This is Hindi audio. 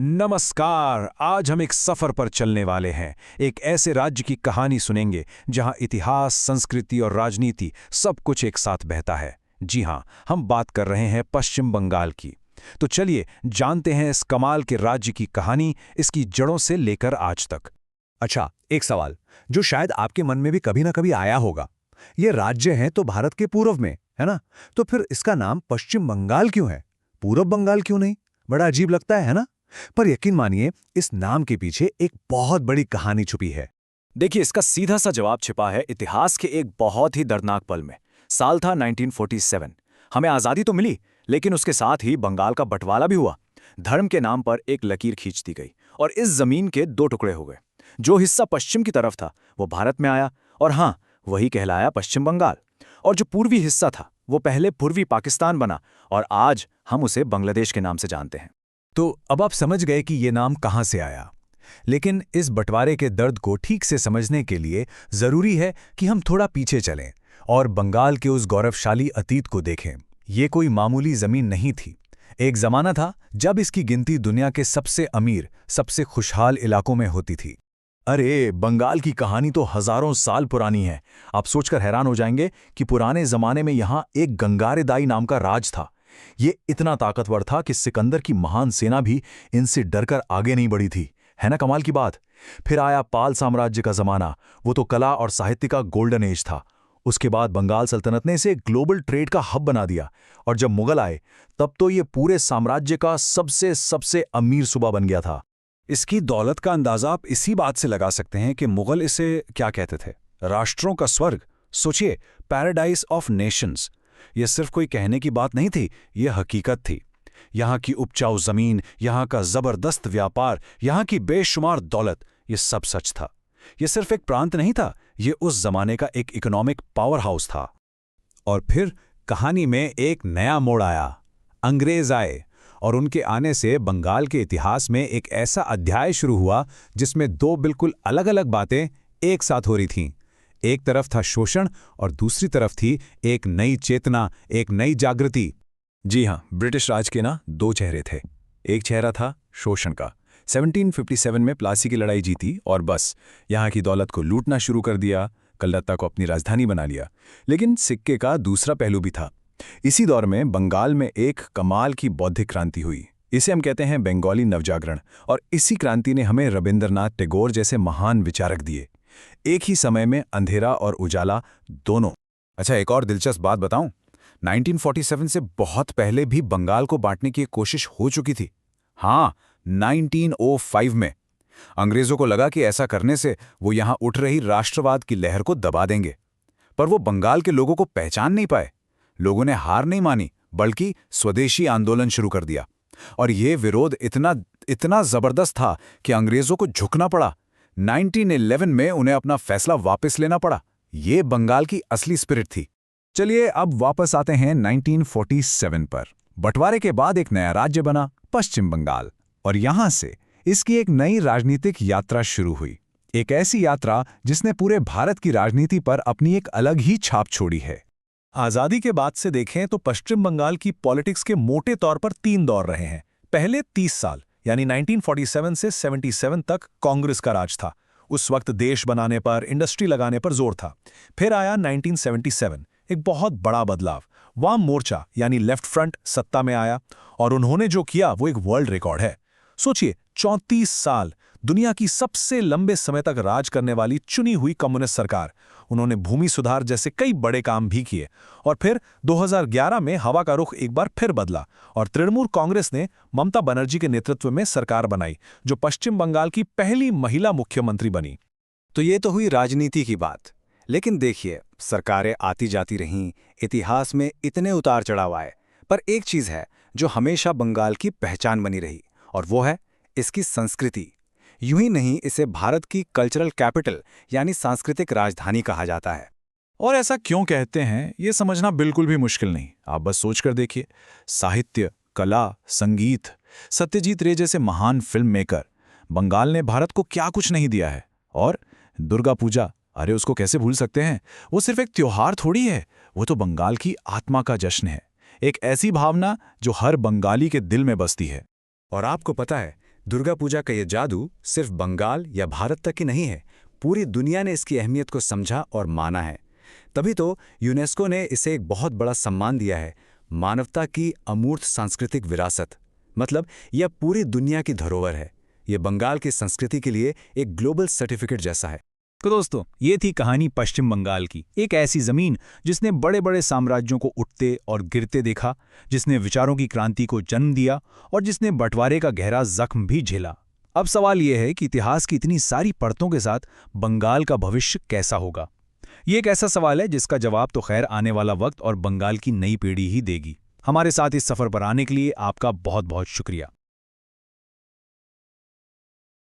नमस्कार। आज हम एक सफर पर चलने वाले हैं। एक ऐसे राज्य की कहानी सुनेंगे जहां इतिहास, संस्कृति और राजनीति सब कुछ एक साथ बहता है। जी हां, हम बात कर रहे हैं पश्चिम बंगाल की। तो चलिए जानते हैं इस कमाल के राज्य की कहानी, इसकी जड़ों से लेकर आज तक। अच्छा, एक सवाल जो शायद आपके मन में भी कभी ना कभी आया होगा। ये राज्य है तो भारत के पूर्व में, है ना? तो फिर इसका नाम पश्चिम बंगाल क्यों है? पूरब बंगाल क्यों नहीं? बड़ा अजीब लगता है ना? पर यकीन मानिए, इस नाम के पीछे एक बहुत बड़ी कहानी छुपी है। देखिए, इसका सीधा सा जवाब छिपा है इतिहास के एक बहुत ही दर्दनाक पल में। साल था 1947। हमें आज़ादी तो मिली, लेकिन उसके साथ ही बंगाल का बंटवारा भी हुआ। धर्म के नाम पर एक लकीर खींच दी गई और इस जमीन के दो टुकड़े हो गए। जो हिस्सा पश्चिम की तरफ था वो भारत में आया और हाँ, वही कहलाया पश्चिम बंगाल। और जो पूर्वी हिस्सा था वो पहले पूर्वी पाकिस्तान बना और आज हम उसे बांग्लादेश के नाम से जानते हैं। तो अब आप समझ गए कि ये नाम कहां से आया। लेकिन इस बंटवारे के दर्द को ठीक से समझने के लिए जरूरी है कि हम थोड़ा पीछे चलें और बंगाल के उस गौरवशाली अतीत को देखें। ये कोई मामूली जमीन नहीं थी। एक जमाना था जब इसकी गिनती दुनिया के सबसे अमीर, सबसे खुशहाल इलाकों में होती थी। अरे, बंगाल की कहानी तो हजारों साल पुरानी है। आप सोचकर हैरान हो जाएंगे कि पुराने जमाने में यहाँ एक गंगारेदाई नाम का राज था। ये इतना ताकतवर था कि सिकंदर की महान सेना भी इनसे डरकर आगे नहीं बढ़ी थी। है ना कमाल की बात। फिर आया पाल साम्राज्य का जमाना। वो तो कला और साहित्य का गोल्डन एज था। उसके बाद बंगाल सल्तनत ने इसे ग्लोबल ट्रेड का हब बना दिया और जब मुगल आए तब तो ये पूरे साम्राज्य का सबसे सबसे अमीर सूबा बन गया था। इसकी दौलत का अंदाजा आप इसी बात से लगा सकते हैं कि मुगल इसे क्या कहते थे, राष्ट्रों का स्वर्ग। सोचिए, पैराडाइज ऑफ नेशंस। यह सिर्फ कोई कहने की बात नहीं थी, यह हकीकत थी। यहाँ की उपजाऊ जमीन, यहाँ का जबरदस्त व्यापार, यहाँ की बेशुमार दौलत, ये सब सच था। यह सिर्फ एक प्रांत नहीं था, यह उस जमाने का एक इकोनॉमिक पावर हाउस था। और फिर कहानी में एक नया मोड़ आया। अंग्रेज आए और उनके आने से बंगाल के इतिहास में एक ऐसा अध्याय शुरू हुआ जिसमें दो बिल्कुल अलग अलग बातें एक साथ हो रही थीं। एक तरफ था शोषण और दूसरी तरफ थी एक नई चेतना, एक नई जागृति। जी हां, ब्रिटिश राज के दो चेहरे थे। एक चेहरा था शोषण का। 1757 में प्लासी की लड़ाई जीती और बस यहाँ की दौलत को लूटना शुरू कर दिया, कलकत्ता को अपनी राजधानी बना लिया। लेकिन सिक्के का दूसरा पहलू भी था। इसी दौर में बंगाल में एक कमाल की बौद्धिक क्रांति हुई। इसे हम कहते हैं बंगाली नवजागरण। और इसी क्रांति ने हमें रविंद्रनाथ टैगोर जैसे महान विचारक दिए। एक ही समय में अंधेरा और उजाला दोनों। अच्छा, एक और दिलचस्प बात बताऊं? 1947 से बहुत पहले भी बंगाल को बांटने की एक कोशिश हो चुकी थी। हाँ, 1905 में। अंग्रेजों को लगा कि ऐसा करने से वो यहां उठ रही राष्ट्रवाद की लहर को दबा देंगे। पर वो बंगाल के लोगों को पहचान नहीं पाए। लोगों ने हार नहीं मानी, बल्कि स्वदेशी आंदोलन शुरू कर दिया। और ये विरोध इतना जबरदस्त था कि अंग्रेजों को झुकना पड़ा। 1911 में उन्हें अपना फैसला वापस लेना पड़ा। ये बंगाल की असली स्पिरिट थी। चलिए अब वापस आते हैं 1947 पर। बंटवारे के बाद एक नया राज्य बना, पश्चिम बंगाल। और यहां से इसकी एक नई राजनीतिक यात्रा शुरू हुई। एक ऐसी यात्रा जिसने पूरे भारत की राजनीति पर अपनी एक अलग ही छाप छोड़ी है। आज़ादी के बाद से देखें तो पश्चिम बंगाल की पॉलिटिक्स के मोटे तौर पर 3 दौर रहे हैं। पहले 30 साल यानी 1947 से 77 तक कांग्रेस का राज था। उस वक्त देश बनाने पर, इंडस्ट्री लगाने पर जोर था। फिर आया 1977, एक बहुत बड़ा बदलाव। वाम मोर्चा यानी लेफ्ट फ्रंट सत्ता में आया और उन्होंने जो किया वो एक वर्ल्ड रिकॉर्ड है। सोचिए, 34 साल दुनिया की सबसे लंबे समय तक राज करने वाली चुनी हुई कम्युनिस्ट सरकार। उन्होंने भूमि सुधार जैसे कई बड़े काम भी किए। और फिर 2011 में हवा का रुख एक बार फिर बदला और तृणमूल कांग्रेस ने ममता बनर्जी के नेतृत्व में सरकार बनाई, जो पश्चिम बंगाल की पहली महिला मुख्यमंत्री बनी। तो ये तो हुई राजनीति की बात। लेकिन देखिए, सरकारें आती जाती रहीं, इतिहास में इतने उतार चढ़ाव आए, पर एक चीज़ है जो हमेशा बंगाल की पहचान बनी रही, और वो है इसकी संस्कृति। यूं ही नहीं, इसे भारत की कल्चरल कैपिटल यानी सांस्कृतिक राजधानी कहा जाता है। और ऐसा क्यों कहते हैं, ये समझना बिल्कुल भी मुश्किल नहीं। आप बस सोचकर देखिए, साहित्य, कला, संगीत, सत्यजीत रे जैसे महान फिल्म मेकर। बंगाल ने भारत को क्या कुछ नहीं दिया है। और दुर्गा पूजा, अरे उसको कैसे भूल सकते हैं। वो सिर्फ एक त्योहार थोड़ी है, वो तो बंगाल की आत्मा का जश्न है। एक ऐसी भावना जो हर बंगाली के दिल में बसती है। और आपको पता है, दुर्गा पूजा का ये जादू सिर्फ बंगाल या भारत तक ही नहीं है, पूरी दुनिया ने इसकी अहमियत को समझा और माना है। तभी तो यूनेस्को ने इसे एक बहुत बड़ा सम्मान दिया है, मानवता की अमूर्त सांस्कृतिक विरासत। मतलब यह पूरी दुनिया की धरोहर है। ये बंगाल की संस्कृति के लिए एक ग्लोबल सर्टिफिकेट जैसा है। तो दोस्तों, ये थी कहानी पश्चिम बंगाल की, एक ऐसी जमीन जिसने बड़े बड़े साम्राज्यों को उठते और गिरते देखा, जिसने विचारों की क्रांति को जन्म दिया और जिसने बंटवारे का गहरा जख्म भी झेला। अब सवाल यह है कि इतिहास की इतनी सारी परतों के साथ बंगाल का भविष्य कैसा होगा। ये एक ऐसा सवाल है जिसका जवाब तो खैर आने वाला वक्त और बंगाल की नई पीढ़ी ही देगी। हमारे साथ इस सफर पर आने के लिए आपका बहुत बहुत शुक्रिया।